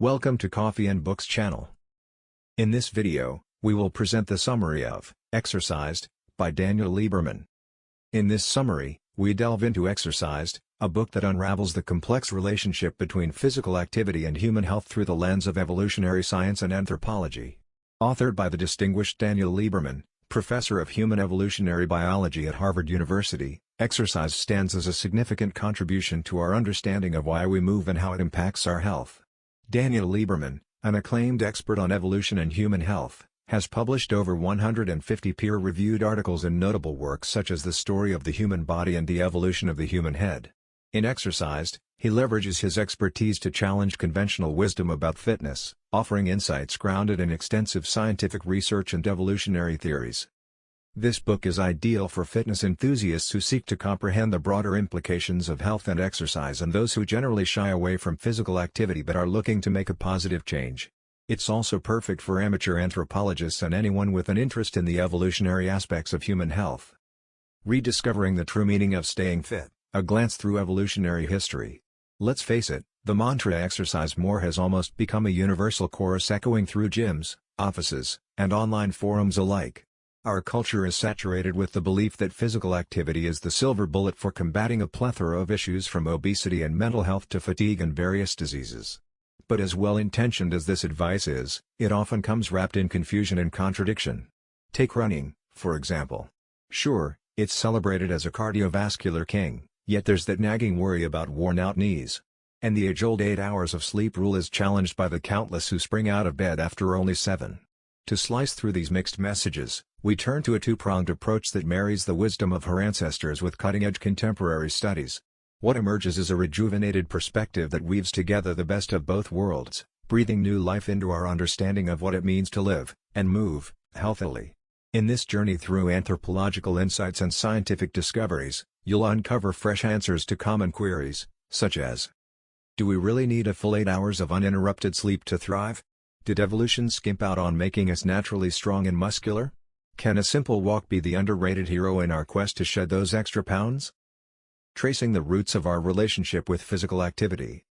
Welcome to Coffee and Books channel. In this video, we will present the summary of Exercised by Daniel Lieberman. In this summary, we delve into Exercised, a book that unravels the complex relationship between physical activity and human health through the lens of evolutionary science and anthropology. Authored by the distinguished Daniel Lieberman, professor of human evolutionary biology at Harvard University, Exercise stands as a significant contribution to our understanding of why we move and how it impacts our health. Daniel Lieberman, an acclaimed expert on evolution and human health, has published over 150 peer-reviewed articles in notable works such as The Story of the Human Body and The Evolution of the Human Head. In Exercised, he leverages his expertise to challenge conventional wisdom about fitness, offering insights grounded in extensive scientific research and evolutionary theories. This book is ideal for fitness enthusiasts who seek to comprehend the broader implications of health and exercise and those who generally shy away from physical activity but are looking to make a positive change. It's also perfect for amateur anthropologists and anyone with an interest in the evolutionary aspects of human health. Rediscovering the true meaning of staying fit, a glance through evolutionary history. Let's face it, the mantra "exercise more" has almost become a universal chorus echoing through gyms, offices, and online forums alike. Our culture is saturated with the belief that physical activity is the silver bullet for combating a plethora of issues from obesity and mental health to fatigue and various diseases. But as well-intentioned as this advice is, it often comes wrapped in confusion and contradiction. Take running, for example. Sure, it's celebrated as a cardiovascular king, yet there's that nagging worry about worn-out knees. And the age-old 8 hours of sleep rule is challenged by the countless who spring out of bed after only 7. To slice through these mixed messages, we turn to a two-pronged approach that marries the wisdom of her ancestors with cutting-edge contemporary studies. What emerges is a rejuvenated perspective that weaves together the best of both worlds, breathing new life into our understanding of what it means to live, and move, healthily. In this journey through anthropological insights and scientific discoveries, you'll uncover fresh answers to common queries, such as: do we really need a full 8 hours of uninterrupted sleep to thrive? Did evolution skimp out on making us naturally strong and muscular? Can a simple walk be the underrated hero in our quest to shed those extra pounds? Tracing the roots of our relationship with physical activity.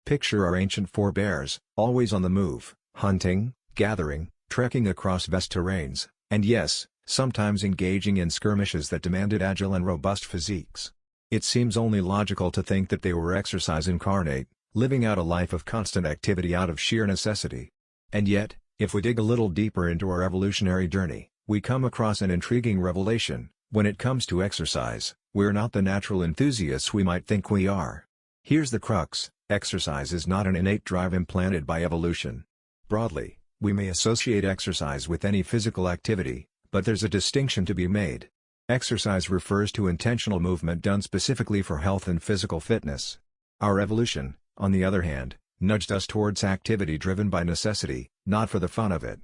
Picture our ancient forebears, always on the move, hunting, gathering, trekking across vast terrains, and yes, sometimes engaging in skirmishes that demanded agile and robust physiques. It seems only logical to think that they were exercise incarnate, living out a life of constant activity out of sheer necessity. And yet, if we dig a little deeper into our evolutionary journey, we come across an intriguing revelation: when it comes to exercise, we're not the natural enthusiasts we might think we are. Here's the crux: exercise is not an innate drive implanted by evolution. Broadly, we may associate exercise with any physical activity, but there's a distinction to be made. Exercise refers to intentional movement done specifically for health and physical fitness. Our evolution, on the other hand, nudged us towards activity driven by necessity, not for the fun of it.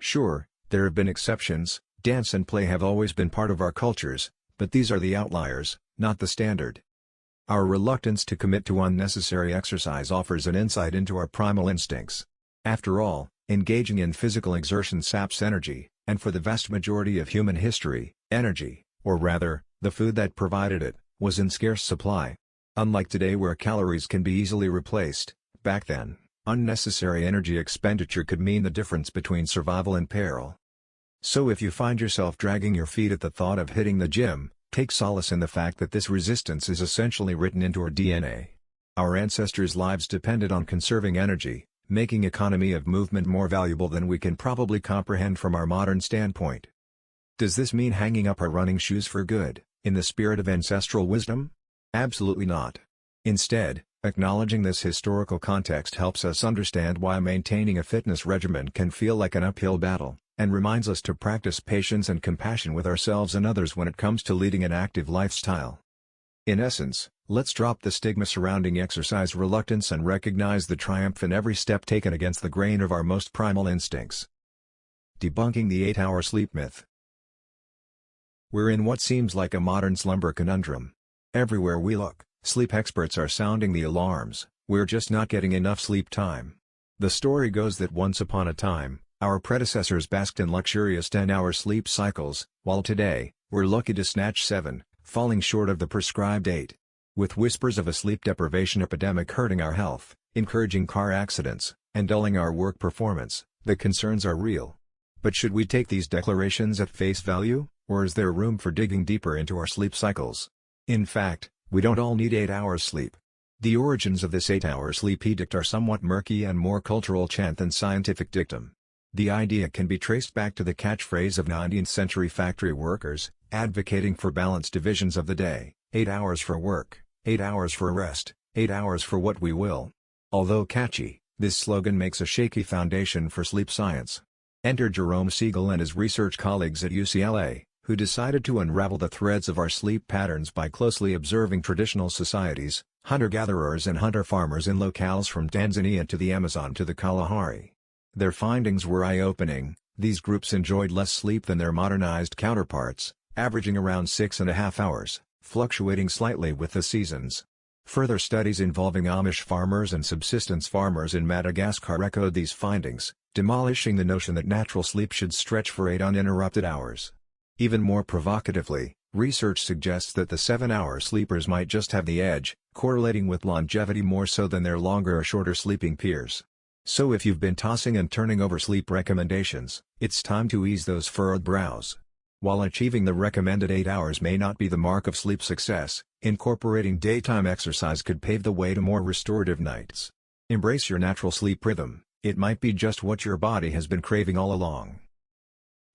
Sure, there have been exceptions. Dance and play have always been part of our cultures, but these are the outliers, not the standard. Our reluctance to commit to unnecessary exercise offers an insight into our primal instincts. After all, engaging in physical exertion saps energy, and for the vast majority of human history, energy, or rather, the food that provided it, was in scarce supply. Unlike today where calories can be easily replaced, back then, unnecessary energy expenditure could mean the difference between survival and peril. So if you find yourself dragging your feet at the thought of hitting the gym, take solace in the fact that this resistance is essentially written into our DNA. Our ancestors' lives depended on conserving energy, making economy of movement more valuable than we can probably comprehend from our modern standpoint. Does this mean hanging up our running shoes for good, in the spirit of ancestral wisdom? Absolutely not. Instead, acknowledging this historical context helps us understand why maintaining a fitness regimen can feel like an uphill battle, and reminds us to practice patience and compassion with ourselves and others when it comes to leading an active lifestyle. In essence, let's drop the stigma surrounding exercise reluctance and recognize the triumph in every step taken against the grain of our most primal instincts. Debunking the 8-hour sleep myth. We're in what seems like a modern slumber conundrum. Everywhere we look, sleep experts are sounding the alarms: we're just not getting enough sleep time. The story goes that once upon a time, our predecessors basked in luxurious 10-hour sleep cycles, while today, we're lucky to snatch 7, falling short of the prescribed 8. With whispers of a sleep deprivation epidemic hurting our health, encouraging car accidents, and dulling our work performance, the concerns are real. But should we take these declarations at face value, or is there room for digging deeper into our sleep cycles? In fact, we don't all need 8 hours sleep. The origins of this 8-hour sleep edict are somewhat murky and more cultural chant than scientific dictum. The idea can be traced back to the catchphrase of 19th-century factory workers, advocating for balanced divisions of the day: 8 hours for work, 8 hours for rest, 8 hours for what we will. Although catchy, this slogan makes a shaky foundation for sleep science. Enter Jerome Siegel and his research colleagues at UCLA, who decided to unravel the threads of our sleep patterns by closely observing traditional societies, hunter-gatherers and hunter-farmers in locales from Tanzania to the Amazon to the Kalahari. Their findings were eye-opening. These groups enjoyed less sleep than their modernized counterparts, averaging around 6.5 hours, fluctuating slightly with the seasons. Further studies involving Amish farmers and subsistence farmers in Madagascar echoed these findings, demolishing the notion that natural sleep should stretch for 8 uninterrupted hours. Even more provocatively, research suggests that the 7-hour sleepers might just have the edge, correlating with longevity more so than their longer or shorter sleeping peers. So if you've been tossing and turning over sleep recommendations, it's time to ease those furrowed brows. While achieving the recommended 8 hours may not be the mark of sleep success, incorporating daytime exercise could pave the way to more restorative nights. Embrace your natural sleep rhythm, it might be just what your body has been craving all along.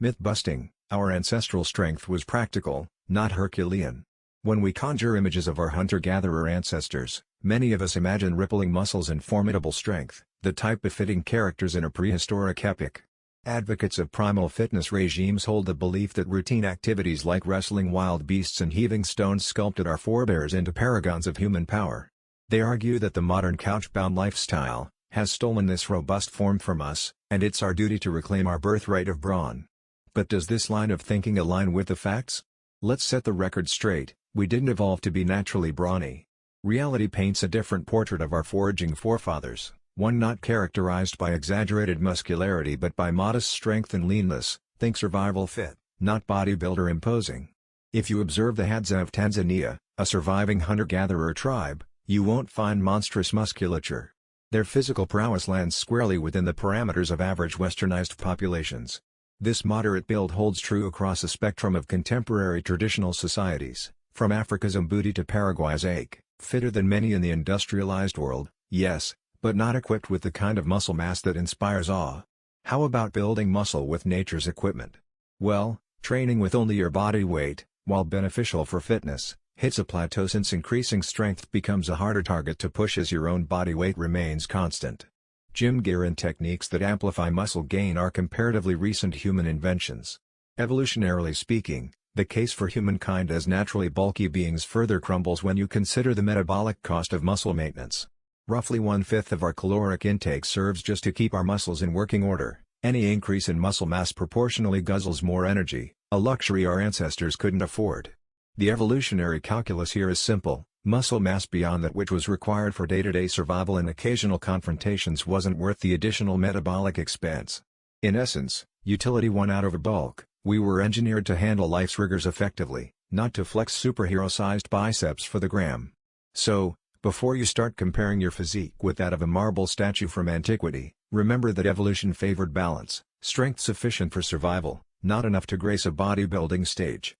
Myth busting: our ancestral strength was practical, not Herculean. When we conjure images of our hunter-gatherer ancestors, many of us imagine rippling muscles and formidable strength, the type befitting characters in a prehistoric epic. Advocates of primal fitness regimes hold the belief that routine activities like wrestling wild beasts and heaving stones sculpted our forebears into paragons of human power. They argue that the modern couch-bound lifestyle has stolen this robust form from us, and it's our duty to reclaim our birthright of brawn. But does this line of thinking align with the facts? Let's set the record straight: we didn't evolve to be naturally brawny. Reality paints a different portrait of our foraging forefathers, one not characterized by exaggerated muscularity but by modest strength and leanness. Think survival fit, not bodybuilder imposing. If you observe the Hadza of Tanzania, a surviving hunter-gatherer tribe, you won't find monstrous musculature. Their physical prowess lands squarely within the parameters of average westernized populations. This moderate build holds true across a spectrum of contemporary traditional societies, from Africa's Mbuti to Paraguay's Ache, fitter than many in the industrialized world, yes, but not equipped with the kind of muscle mass that inspires awe. How about building muscle with nature's equipment? Well, training with only your body weight, while beneficial for fitness, hits a plateau since increasing strength becomes a harder target to push as your own body weight remains constant. Gym gear and techniques that amplify muscle gain are comparatively recent human inventions. Evolutionarily speaking, the case for humankind as naturally bulky beings further crumbles when you consider the metabolic cost of muscle maintenance. Roughly 1/5 of our caloric intake serves just to keep our muscles in working order. Any increase in muscle mass proportionally guzzles more energy, a luxury our ancestors couldn't afford. The evolutionary calculus here is simple: muscle mass beyond that which was required for day-to-day survival and occasional confrontations wasn't worth the additional metabolic expense. In essence, utility won out over bulk. We were engineered to handle life's rigors effectively, not to flex superhero-sized biceps for the gram. So, before you start comparing your physique with that of a marble statue from antiquity, remember that evolution favored balance, strength sufficient for survival, not enough to grace a bodybuilding stage.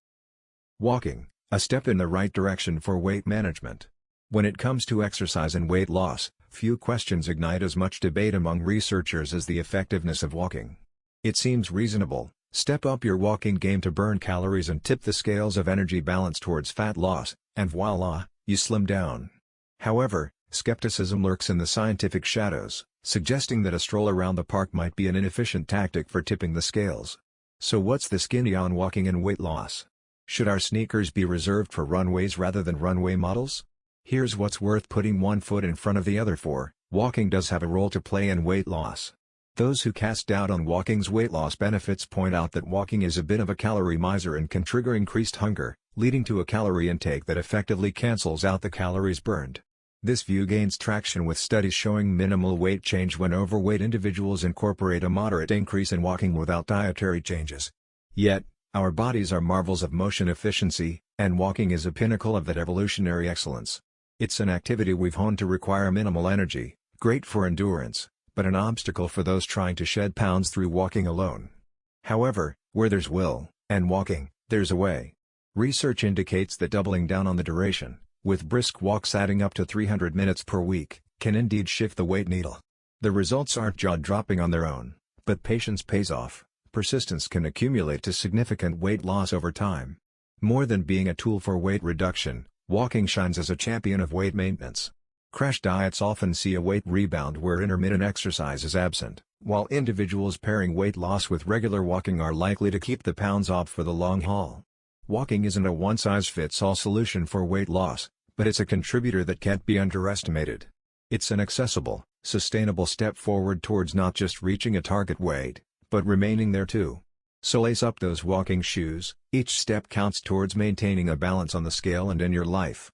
Walking, a step in the right direction for weight management. When it comes to exercise and weight loss, few questions ignite as much debate among researchers as the effectiveness of walking. It seems reasonable: step up your walking game to burn calories and tip the scales of energy balance towards fat loss, and voila, you slim down. However, skepticism lurks in the scientific shadows, suggesting that a stroll around the park might be an inefficient tactic for tipping the scales. So what's the skinny on walking and weight loss? Should our sneakers be reserved for runways rather than runway models? Here's what's worth putting one foot in front of the other for: walking does have a role to play in weight loss. Those who cast doubt on walking's weight loss benefits point out that walking is a bit of a calorie miser and can trigger increased hunger, leading to a calorie intake that effectively cancels out the calories burned. This view gains traction with studies showing minimal weight change when overweight individuals incorporate a moderate increase in walking without dietary changes. Yet, our bodies are marvels of motion efficiency, and walking is a pinnacle of that evolutionary excellence. It's an activity we've honed to require minimal energy, great for endurance, but an obstacle for those trying to shed pounds through walking alone. However, where there's will, and walking, there's a way. Research indicates that doubling down on the duration, with brisk walks adding up to 300 minutes per week, can indeed shift the weight needle. The results aren't jaw-dropping on their own, but patience pays off. Persistence can accumulate to significant weight loss over time. More than being a tool for weight reduction, walking shines as a champion of weight maintenance. Crash diets often see a weight rebound where intermittent exercise is absent, while individuals pairing weight loss with regular walking are likely to keep the pounds off for the long haul. Walking isn't a one-size-fits-all solution for weight loss, but it's a contributor that can't be underestimated. It's an accessible, sustainable step forward towards not just reaching a target weight, but remaining there too. So lace up those walking shoes. Each step counts towards maintaining a balance on the scale and in your life.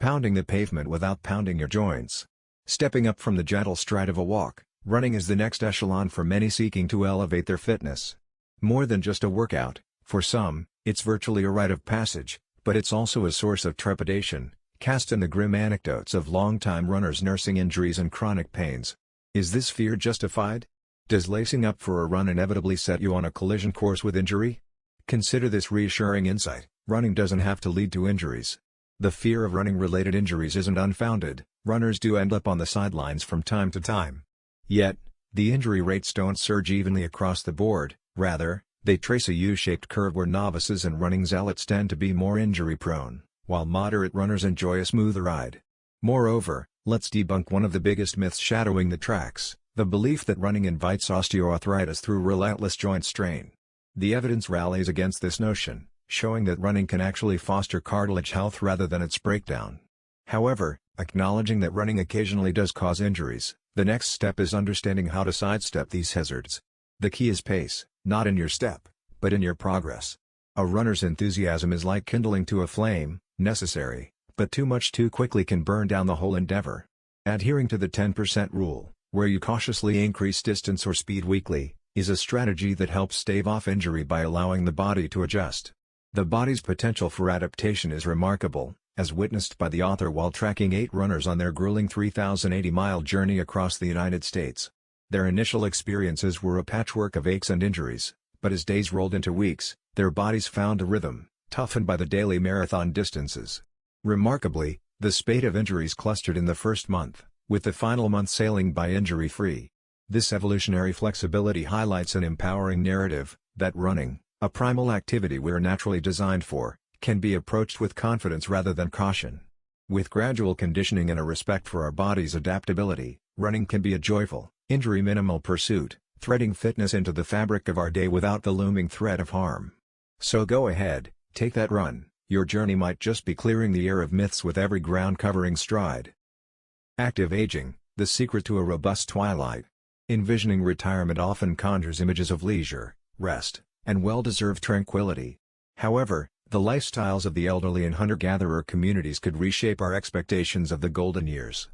Pounding the pavement without pounding your joints. Stepping up from the gentle stride of a walk, running is the next echelon for many seeking to elevate their fitness. More than just a workout, for some, it's virtually a rite of passage, but it's also a source of trepidation, cast in the grim anecdotes of longtime runners nursing injuries and chronic pains. Is this fear justified? Does lacing up for a run inevitably set you on a collision course with injury? Consider this reassuring insight: running doesn't have to lead to injuries. The fear of running-related injuries isn't unfounded. Runners do end up on the sidelines from time to time. Yet, the injury rates don't surge evenly across the board, rather, they trace a U-shaped curve where novices and running zealots tend to be more injury-prone, while moderate runners enjoy a smoother ride. Moreover, let's debunk one of the biggest myths shadowing the tracks: the belief that running invites osteoarthritis through relentless joint strain. The evidence rallies against this notion, showing that running can actually foster cartilage health rather than its breakdown. However, acknowledging that running occasionally does cause injuries, the next step is understanding how to sidestep these hazards. The key is pace, not in your step, but in your progress. A runner's enthusiasm is like kindling to a flame, necessary, but too much too quickly can burn down the whole endeavor. Adhering to the 10% rule, where you cautiously increase distance or speed weekly, is a strategy that helps stave off injury by allowing the body to adjust. The body's potential for adaptation is remarkable, as witnessed by the author while tracking 8 runners on their grueling 3,080-mile journey across the United States. Their initial experiences were a patchwork of aches and injuries, but as days rolled into weeks, their bodies found a rhythm, toughened by the daily marathon distances. Remarkably, the spate of injuries clustered in the first month, with the final month sailing by injury-free. This evolutionary flexibility highlights an empowering narrative, that running, a primal activity we're naturally designed for, can be approached with confidence rather than caution. With gradual conditioning and a respect for our body's adaptability, running can be a joyful, injury-minimal pursuit, threading fitness into the fabric of our day without the looming threat of harm. So go ahead, take that run. Your journey might just be clearing the air of myths with every ground-covering stride. Active aging, the secret to a robust twilight. Envisioning retirement often conjures images of leisure, rest, and well-deserved tranquility. However, the lifestyles of the elderly and hunter-gatherer communities could reshape our expectations of the golden years.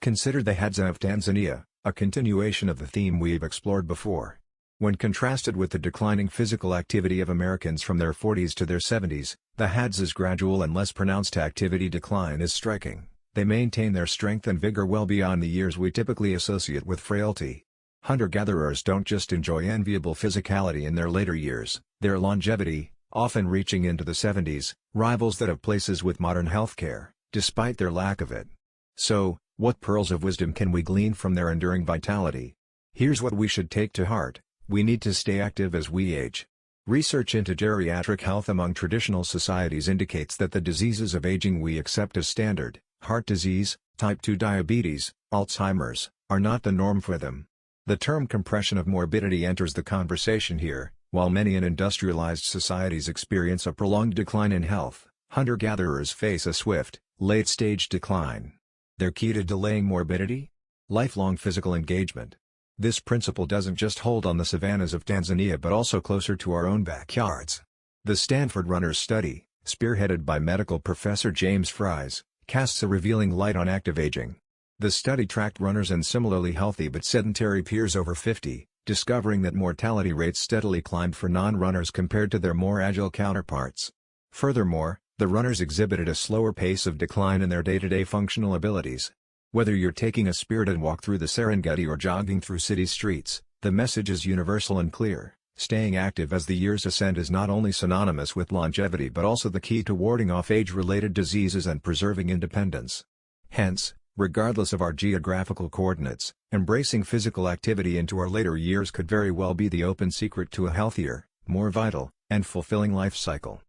Consider the Hadza of Tanzania, a continuation of the theme we've explored before. When contrasted with the declining physical activity of Americans from their 40s to their 70s, the Hadza's gradual and less pronounced activity decline is striking. They maintain their strength and vigor well beyond the years we typically associate with frailty. Hunter-gatherers don't just enjoy enviable physicality in their later years, their longevity, often reaching into the 70s, rivals that of places with modern healthcare, despite their lack of it. So, what pearls of wisdom can we glean from their enduring vitality? Here's what we should take to heart: we need to stay active as we age. Research into geriatric health among traditional societies indicates that the diseases of aging we accept as standard, heart disease, type 2 diabetes, Alzheimer's, are not the norm for them. The term compression of morbidity enters the conversation here. While many in industrialized societies experience a prolonged decline in health, hunter-gatherers face a swift, late-stage decline. Their key to delaying morbidity? Lifelong physical engagement. This principle doesn't just hold on the savannas of Tanzania but also closer to our own backyards. The Stanford Runners Study, spearheaded by medical professor James Fries, casts a revealing light on active aging. The study tracked runners and similarly healthy but sedentary peers over 50, discovering that mortality rates steadily climbed for non-runners compared to their more agile counterparts. Furthermore, the runners exhibited a slower pace of decline in their day-to-day functional abilities. Whether you're taking a spirited walk through the Serengeti or jogging through city streets, the message is universal and clear. Staying active as the years ascend is not only synonymous with longevity but also the key to warding off age-related diseases and preserving independence. Hence, regardless of our geographical coordinates, embracing physical activity into our later years could very well be the open secret to a healthier, more vital, and fulfilling life cycle.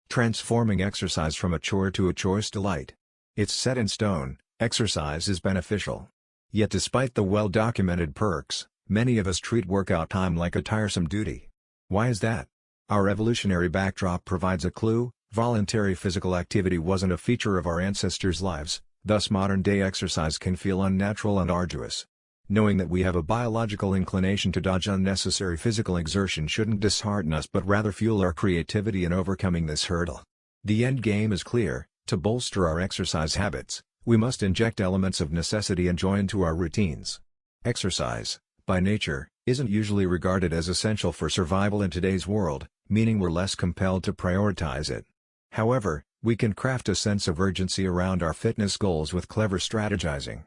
Transforming exercise from a chore to a choice delight. It's set in stone, exercise is beneficial. Yet despite the well-documented perks, many of us treat workout time like a tiresome duty. Why is that? Our evolutionary backdrop provides a clue. Voluntary physical activity wasn't a feature of our ancestors' lives, thus modern-day exercise can feel unnatural and arduous. Knowing that we have a biological inclination to dodge unnecessary physical exertion shouldn't dishearten us but rather fuel our creativity in overcoming this hurdle. The end game is clear: to bolster our exercise habits, we must inject elements of necessity and joy into our routines. Exercise, by nature, isn't usually regarded as essential for survival in today's world, meaning we're less compelled to prioritize it. However, we can craft a sense of urgency around our fitness goals with clever strategizing.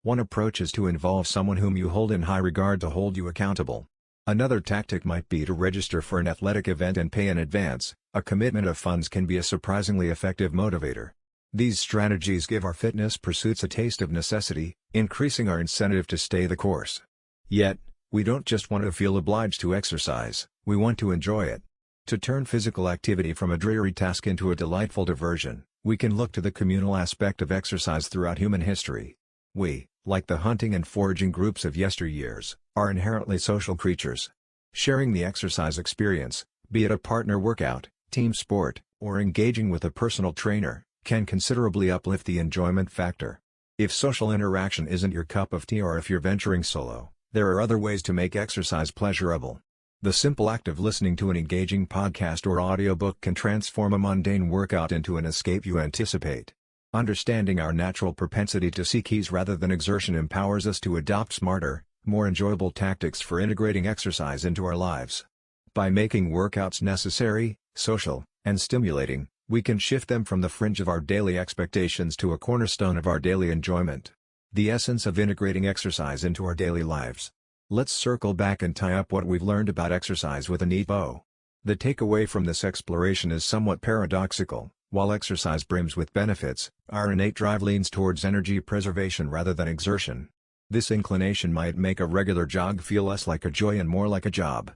One approach is to involve someone whom you hold in high regard to hold you accountable. Another tactic might be to register for an athletic event and pay in advance. A commitment of funds can be a surprisingly effective motivator. These strategies give our fitness pursuits a taste of necessity, increasing our incentive to stay the course. Yet, we don't just want to feel obliged to exercise, we want to enjoy it. To turn physical activity from a dreary task into a delightful diversion, we can look to the communal aspect of exercise throughout human history. We, like the hunting and foraging groups of yesteryears, are inherently social creatures. Sharing the exercise experience, be it a partner workout, team sport, or engaging with a personal trainer, can considerably uplift the enjoyment factor. If social interaction isn't your cup of tea or if you're venturing solo, there are other ways to make exercise pleasurable. The simple act of listening to an engaging podcast or audiobook can transform a mundane workout into an escape you anticipate. Understanding our natural propensity to seek ease rather than exertion empowers us to adopt smarter, more enjoyable tactics for integrating exercise into our lives. By making workouts necessary, social, and stimulating, we can shift them from the fringe of our daily expectations to a cornerstone of our daily enjoyment. The essence of integrating exercise into our daily lives. Let's circle back and tie up what we've learned about exercise with a neat bow. The takeaway from this exploration is somewhat paradoxical. While exercise brims with benefits, our innate drive leans towards energy preservation rather than exertion. This inclination might make a regular jog feel less like a joy and more like a job.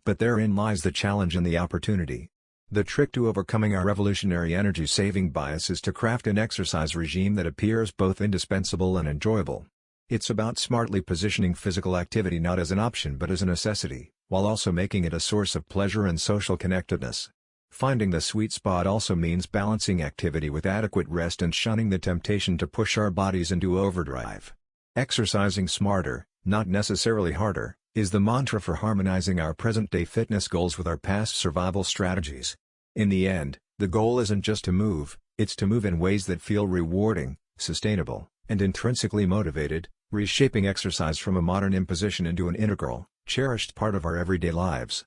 But therein lies the challenge and the opportunity. The trick to overcoming our evolutionary energy-saving bias is to craft an exercise regime that appears both indispensable and enjoyable. It's about smartly positioning physical activity not as an option but as a necessity, while also making it a source of pleasure and social connectedness. Finding the sweet spot also means balancing activity with adequate rest and shunning the temptation to push our bodies into overdrive. Exercising smarter, not necessarily harder, is the mantra for harmonizing our present-day fitness goals with our past survival strategies. In the end, the goal isn't just to move, it's to move in ways that feel rewarding, sustainable, and intrinsically motivated, reshaping exercise from a modern imposition into an integral, cherished part of our everyday lives.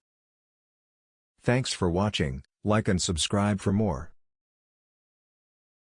Thanks for watching. Like and subscribe for more.